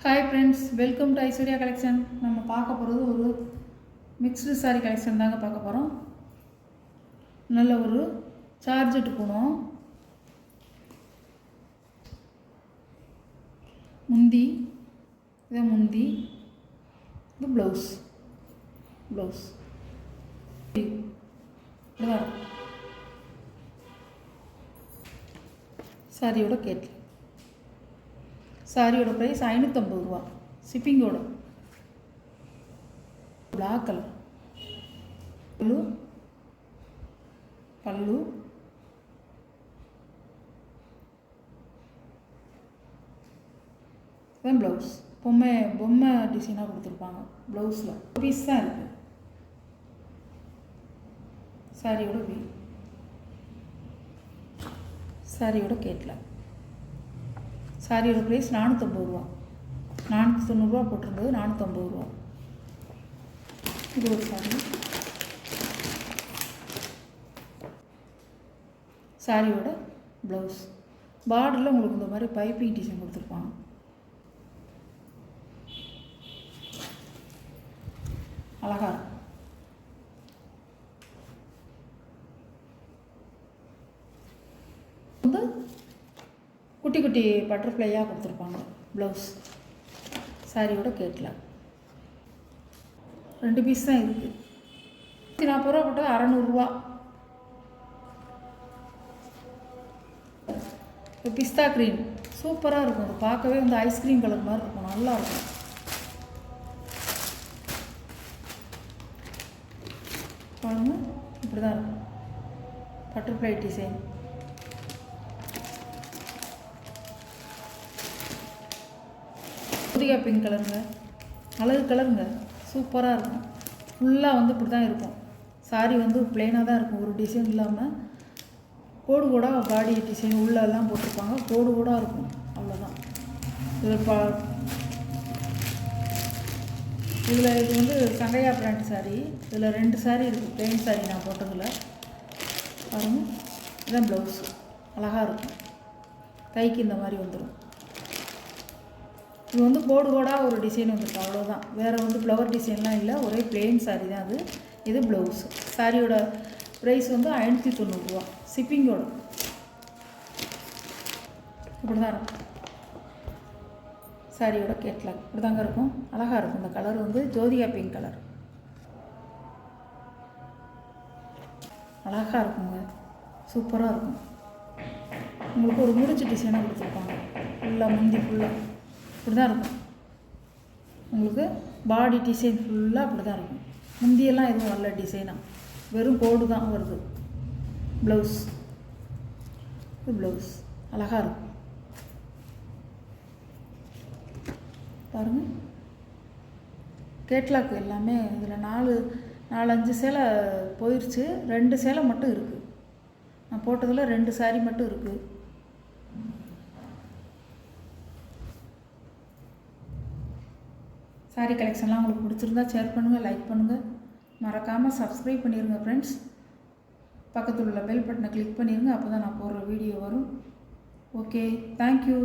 Hi friends, welcome to Aishwarya collection. நம்ம பார்க்க போகிறது ஒரு மிக்ஸ்டு சாரீ கலெக்ஷன் தாங்க பார்க்க போகிறோம். நல்ல ஒரு சார்ஜெட்டு போனோம். முந்தி, இதை முந்தி, இது ப்ளவுஸ். சாரியோட கேட்ல சாரியோட ப்ரைஸ் 550 ரூபா ஷிப்பிங்கோட. பிளாக் கலர் பல்லு தான் ப்ளவுஸ். பொம்மை டிசைனாக கொடுத்துருப்பாங்க ப்ளவுஸில். பீஸ் தான் இருக்குது. சாரியோட கேட்ல சாரியோட ப்ரைஸ் 450 ரூபா. 490 ரூபா போட்டிருந்தது, 450 ரூபா. இது ஒரு சாரியோட ப்ளவுஸ். பார்டரில் உங்களுக்கு இந்த மாதிரி பைப்பிங் டிசைன் கொடுத்துருப்பாங்க. அழகா வந்து குட்டி குட்டி பட்டர்ஃப்ளையாக கொடுத்துருப்பாங்க ப்ளவுஸ். சாரியோட கேட்ல 2 பீஸ் தான் இருக்குது. 140 ரூபா போட்டது 600 ரூபா. பிஸ்தா க்ரீம் சூப்பராக இருக்கும். அது பார்க்கவே வந்து ஐஸ்கிரீம் கலர் மாதிரி இருக்கும், நல்லாயிருக்கும். பாருங்க, இப்படி தான் இருக்கும் பட்டர்ஃப்ளை டிசைன். புதிய பிங்க் கலருங்க, அழகு கலருங்க, சூப்பராக இருக்கும். ஃபுல்லாக வந்து இப்படி தான் இருக்கும். சாரி வந்து பிளெயினாக தான் இருக்கும், ஒரு டிசைன் இல்லாமல். கோடு கூட பாடி டிசைன் உள்ளெல்லாம் போட்டிருப்பாங்க, கோடு கூட இருக்கும், அவ்வளோதான். இதில் இது வந்து சங்கையா பிராண்ட் சாரீ. இதில் 2 சாரீ இருக்குது, பிளெயின் சாரீ நான் போட்டதில். பாருங்கள், இதுதான் ப்ளவுஸு. அழகாக இருக்கும். கைக்கு இந்த மாதிரி வந்துடும். இது வந்து கோடு கோடாக ஒரு டிசைன் வந்துருக்கு, அவ்வளோதான். வேறு வந்து ஃப்ளவர் டிசைன்லாம் இல்லை, ஒரே பிளெயின் சாரீ தான் அது. இது ப்ளவுஸு. சாரியோட ப்ரைஸ் வந்து 590 ரூபா ஷிப்பிங்கோட. இப்படி தான் இருக்கும் சாரியோட கேட்லாக். இப்படி தாங்க இருக்கும், அழகாக இருக்கும். இந்த கலர் வந்து ஜோதிகா பிங்க் கலர், அழகாக இருக்குங்க, சூப்பராக இருக்கும். உங்களுக்கு ஒரு முடிச்சு டிசைனாக கொடுத்துருப்பாங்க, ஃபுல்லாக முந்தி ஃபுல்லாக இப்படி தான் இருக்கும். உங்களுக்கு பாடி டிசைன் ஃபுல்லாக அப்படி தான் இருக்கும். முந்தியெல்லாம் எதுவும் நல்ல டிசைனாக, வெறும் கோடு தான் வருது. ப்ளவுஸ், இது ப்ளவுஸ் அழகாக இருக்கும். பாருங்கள், கேட்லாக் எல்லாமே இதில் 4-5 சேலை போயிடுச்சு. 2 சேலை மட்டும் இருக்குது. நான் போட்டதில் 2 சாரீ மட்டும் இருக்குது. சாரீ கலெக்ஷன்லாம் உங்களுக்கு பிடிச்சிருந்தா ஷேர் பண்ணுங்கள், லைக் பண்ணுங்கள், மறக்காமல் சப்ஸ்கிரைப் பண்ணிடுங்க ஃப்ரெண்ட்ஸ். பக்கத்தில் உள்ள பெல் பட்டனை கிளிக் பண்ணிடுங்க, அப்போ தான் நான் போடுற வீடியோ வரும். Okay, thank you.